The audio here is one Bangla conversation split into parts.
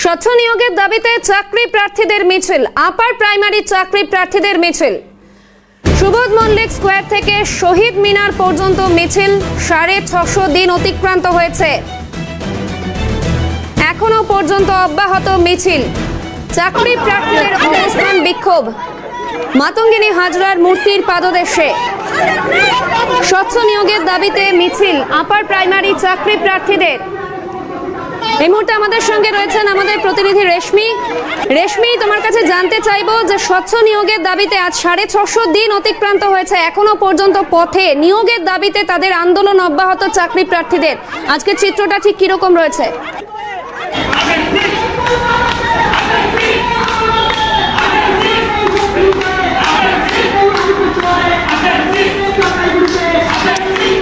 স্বচ্ছ নিয়োগের দাবিতে চাকরি প্রার্থীদের মিছিল, আপার প্রাইমারি চাকরি প্রার্থীদের মিছিল। সুবোধ মল্লিক স্কোয়ার থেকে শহীদ মিনার পর্যন্ত মিছিল 650 দিন অতিক্রান্ত হয়েছে, এখনো পর্যন্ত অব্যাহত মিছিল। চাকরি প্রার্থীদের অবস্থান বিক্ষোভ মাতঙ্গিনী হাজরার মূর্তির পাদদেশে। স্বচ্ছ নিয়োগের দাবিতে মিছিল আপার প্রাইমারি চাকরি প্রার্থীদের। এই মুহূর্তে আমাদের সঙ্গে রয়েছেন আমাদের প্রতিনিধি রেশমি। রেশমি, তোমার কাছে জানতে চাইবো যে স্বচ্ছ নিয়োগের দাবিতে আজ 650 দিন অতিক্রান্ত হয়েছে, এখনো পর্যন্ত পথে নিয়োগের দাবিতে তাদের আন্দোলন অব্যাহত চাকরি প্রার্থীদের। আজকে চিত্রটা ঠিক কিরকম রয়েছে?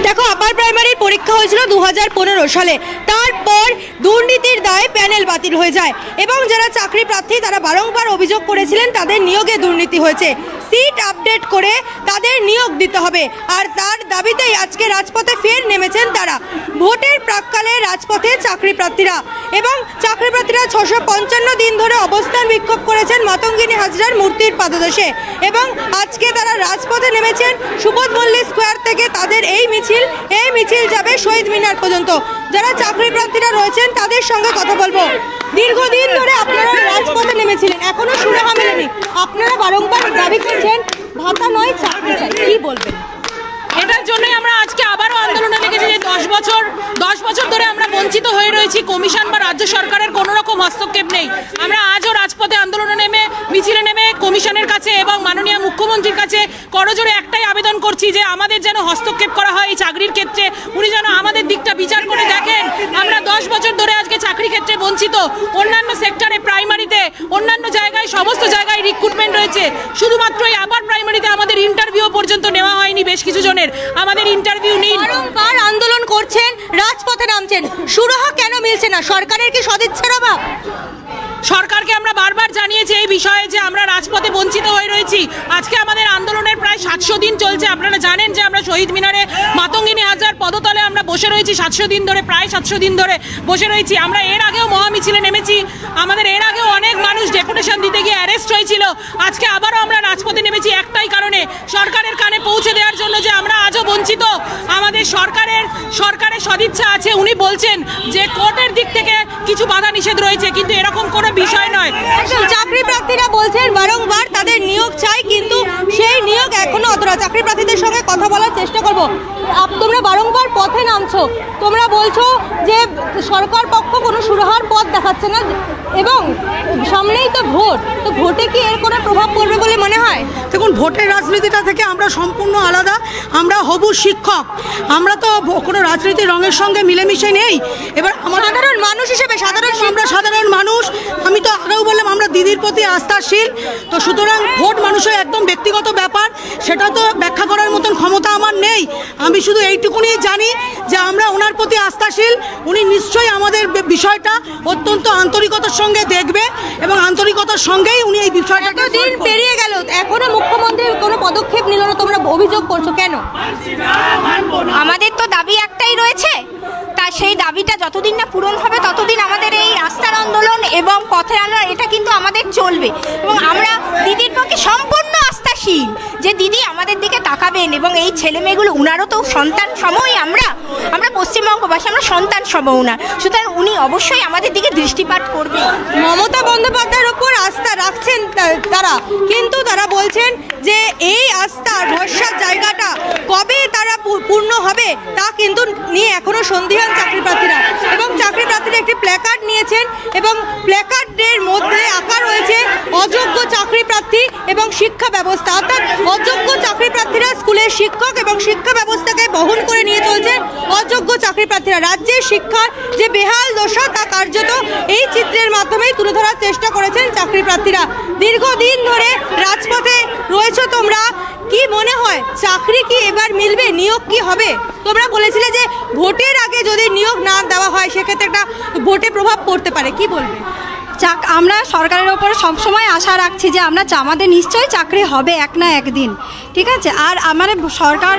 দেখো, আপার প্রাইমারির পরীক্ষা হয়েছিল 2015 সালে। তারপর দুর্নীতির দায়ে প্যানেল বাতিল হয়ে যায় এবং যারা চাকরি প্রার্থী তারা বারংবার অভিযোগ করেছিলেন তাদের নিয়োগে দুর্নীতি হয়েছে। সিট আপডেট করে তাদের নিয়োগ দিতে হবে, আর তার দাবিতেই আজকে রাজপথে ফের নেমেছেন তারা। ভোটের প্রাক্কালে রাজপথে চাকরি প্রার্থীরা এবং চাকরি প্রার্থীরা 655 দিন ধরে অবস্থান বিক্ষোভ করেছেন মাতঙ্গিনী হাজরার মূর্তির পাদদেশে এবং আজকে তারা রাজপথে নেমেছেন সুবোধ মল্লিক স্কোয়ার থেকে। তাদের এই মিছিল যাবে শহীদ মিনার পর্যন্ত। যারা চাকরি প্রার্থীরা রয়েছেন তাদের সঙ্গে কথা বলবো। দীর্ঘদিন ধরে আপনারা রাজপথে নেমেছিলেন, এখনো সুরাহা মেলেনি। আপনারা বারংবার দাবি করছেন ভাতা নয় চাকরি চাই, কি বলবেন? এটার জন্যই আমরা আজকে আবারও আন্দোলনে লেগেছি যে 10 বছর ধরে আমরা বঞ্চিত হয়ে রয়েছি। কমিশন বা রাজ্য সরকারের কোনো রকম হস্তক্ষেপ নেই। আমরা আজও রাজপথে আন্দোলনে নেমে মিছিলে নেমে কমিশনের কাছে এবং মাননীয় মুখ্যমন্ত্রীর কাছে করজোড়ে একটাই আবেদন করছি যে আমাদের যেন হস্তক্ষেপ করা হয় এই চাকরির ক্ষেত্রে। উনি যেন আমাদের দিকটা বিচার করে দেখেন। আমরা 10 বছর ধরে আজকে চাকরি ক্ষেত্রে বঞ্চিত। অন্যান্য সেক্টরে, প্রাইমারিতে, অন্যান্য জায়গায়, সমস্ত জায়গায় রিক্রুটমেন্ট রয়েছে, শুধুমাত্র এই আপার প্রাইমারিতে আমাদের ইন্টারভিউ পর্যন্ত নেওয়া হয়নি। বেশ কিছু জনের আমাদের ইন্টারভিউ নেই। বারংবার আন্দোলন করছেন, রাজপথে নামছেন, সুরাহা কেন মিলছে না? সরকারের কি সদিচ্ছার অভাব? সরকারকে আমরা বারবার জানিয়েছি এই বিষয়ে যে আমরা রাজপথে বঞ্চিত হয়ে রয়েছি। আজকে আমাদের আন্দোলনের প্রায় 700 দিন চলছে। আপনারা জানেন যে আমরা শহীদ মিনারে মাতঙ্গিনী হাজরার পদতলে আমরা বসে রয়েছি 700 দিন ধরে, প্রায় 700 দিন ধরে বসে রয়েছি। আমরা এর আগেও মহামিছিলে নেমেছি, আমাদের এর আগেও অনেক মানুষ ডেপুটেশন দিতে গিয়ে অ্যারেস্ট হয়েছিল। আজকে আবারও আমরা রাজপথে নেমেছি একটাই কারণে, সরকারের কানে পৌঁছে দেওয়ার জন্য যে আমরা আজও বঞ্চিত। আমাদের সরকারের সদিচ্ছা আছে। উনি বলছেন যে কোর্টের দিক থেকে কিছু বাধা নিষেধ রয়েছে, কিন্তু এরকম কোনো বিষয় নয়। চাকরি প্রার্থীরা বলছেন বারংবার তাদের নিয়োগ চাই, কিন্তু সেই নিয়োগ এখনো অতটা। চাকরি প্রার্থীদের সঙ্গে কথা বলার চেষ্টা করব। তোমরা বারংবার পথে নামছো, তোমরা বলছো যে সরকার পক্ষ কোনো সুরাহার পথ দেখাচ্ছে না এবং সামনেই তো ভোট, তো ভোটে কি এর কোনো প্রভাব পড়বে বলে মনে হয়? দেখুন, ভোটের রাজনীতিটা থেকে আমরা সম্পূর্ণ আলাদা। আমরা হবু শিক্ষক, আমরা তো কোনো রাজনীতির রঙের সঙ্গে মিলেমিশে নেই। এবার সাধারণ মানুষ হিসেবে আমরা সাধারণ মানুষ, আমি তো আগেও বললাম আমরা দিদির প্রতি আস্থাশীল। তো সুতরাং ভোট মানুষের একদম ব্যক্তিগত ব্যাপার, সেটা তো ব্যাখ্যা করার মতন ক্ষমতা আমার নেই। আমি শুধু এইটুকুনি জানি যে আমরা ওনার প্রতি আস্থাশীল। উনি নিশ্চয়ই আমাদের বিষয়টা অত্যন্ত আন্তরিকতার সঙ্গে দেখবে এবং আন্তরিকতার সঙ্গেই উনি এই বিষয়টা। দিন পেরিয়ে গেল, এখনো মুখ্যমন্ত্রী কোনো পদক্ষেপ নিল না, তোমরা অভিযোগ করছো কেন? আমাদের তো দাবি একটাই রয়েছে, তা সেই দাবিটা যতদিন না পূরণ হবে ততদিন আমাদের এই রাস্তার আন্দোলন এবং পথে আন্দোলন এটা কিন্তু আমাদের চলবে। এবং আমরা দিদির পক্ষে সম্পূর্ণ আস্থাশীল যে দিদি আমাদের দিকে তাকাবেন এবং এই ছেলে মেয়েগুলো, উনারও তো সন্তান সময়, আমরা পশ্চিমবঙ্গবাসী, আমরা সন্তান সম উনার, সুতরাং উনি অবশ্যই আমাদের দিকে দৃষ্টিপাত করবে। মমতা বন্দ্যোপাধ্যায়ের উপর আস্থা রাখছেন তারা, কিন্তু তারা বলছেন যে এই আস্থা ভরসার জায়গাটা কবে তারা পূর্ণ হবে তা কিন্তু নিয়ে এখনো সন্দিহান চাকরি প্রার্থীরা। এবং চাকরি প্রার্থীরা একটি প্ল্যাকার্ড নিয়েছেন এবং প্ল্যাকার্ডের মধ্যে আঁকা রয়েছে অযোগ্য চাকরি প্রার্থী এবং শিক্ষা ব্যবস্থা। অর্থাৎ অযোগ্য চাকরি প্রার্থীরা স্কুলের শিক্ষক এবং শিক্ষা ব্যবস্থাকে বহন করে নিয়ে চলছেন অযোগ্য চাকরি প্রার্থীরা। রাজ্যের শিক্ষার যে বেহাল দশা তা কার্যত এই চিত্রের মাধ্যমেই তুলে ধরার চেষ্টা করেছেন চাকরি প্রার্থীরা। দীর্ঘদিন ধরে রাজপথে রয়েছে তোমরা, কি মনে হয় চাকরি কি এবার মিলবে? নিয়োগ কি হবে? তোমরা বলেছিলে যে ভোটের আগে যদি নিয়োগ না দেওয়া হয় সেক্ষেত্রে একটা ভোটে প্রভাব পড়তে পারে, কি বলবে? আমরা সরকারের ওপর সবসময় আশা রাখছি যে আমাদের নিশ্চয়ই চাকরি হবে এক না একদিন, ঠিক আছে। আর আমাদের সরকার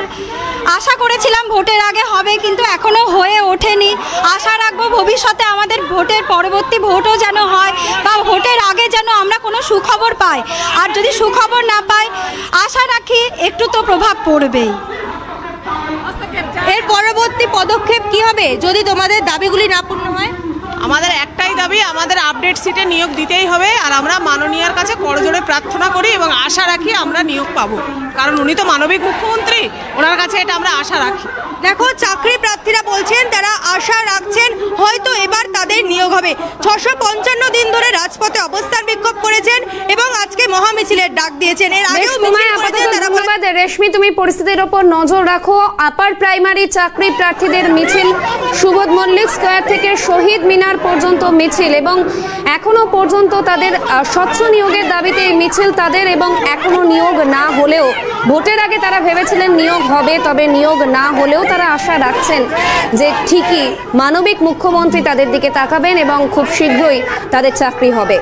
আশা করেছিলাম ভোটের আগে হবে, কিন্তু এখনও হয়ে ওঠেনি। আশা রাখবো ভবিষ্যতে আমাদের ভোটের পরবর্তী ভোটও যেন হয়, বা ভোটের আগে যেন আমরা কোনো সুখবর পাই। আর যদি সুখবর না পাই, আশা রাখি একটু তো প্রভাব পড়বেই। এর পরবর্তী পদক্ষেপ কি হবে যদি তোমাদের দাবিগুলি না পূর্ণ হয়? আমাদের একটাই দাবি, আমাদের আপডেট সিটে নিয়োগ দিতেই হবে। আর আমরা মাননীয়ার কাছে করজোড়ে প্রার্থনা করি এবং আশা রাখি আমরা নিয়োগ পাবো, কারণ উনি তো মানবিক মুখ্যমন্ত্রী, ওনার কাছে এটা আমরা আশা রাখি। দেখো, চাকরি প্রার্থীরা বলছেন তারা আশা রাখছেন হয়তো এবার তাদের নিয়োগ হবে। 655 দিন ধরে রাজপথে অবস্থান বিক্ষোভ করেছেন এবং আজকে মহামিছিলের ডাক দিয়েছেন। এর আগেও মিছিল করেছেন তারা। ধন্যবাদ রেশমি, তুমি পরিস্থিতির ওপর নজর রাখো। আপার প্রাইমারি চাকরি প্রার্থীদের মিছিল সুবোধ মল্লিক স্কয়ার থেকে শহীদ মিনার পর্যন্ত মিছিল, এবং এখনো পর্যন্ত তাদের স্বচ্ছ নিয়োগের দাবিতে এই মিছিল তাদের, এবং এখনো নিয়োগ না হলেও ভোটের আগে তারা ভেবেছিলেন নিয়োগ হবে, তবে নিয়োগ না হলেও তারা আশা রাখছেন যে ঠিকই মানবিক মুখ্যমন্ত্রী তাদের দিকে তাকাবেন এবং খুব শীঘ্রই তাদের চাকরি হবে।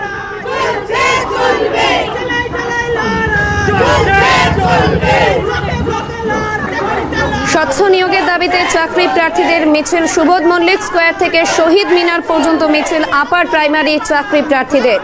স্বচ্ছ নিয়োগের দাবিতে চাকরি প্রার্থীদের মিছিল সুবোধ মল্লিক স্কয়ার থেকে শহীদ মিনার পর্যন্ত মিছিল আপার প্রাইমারি চাকরি প্রার্থীদের।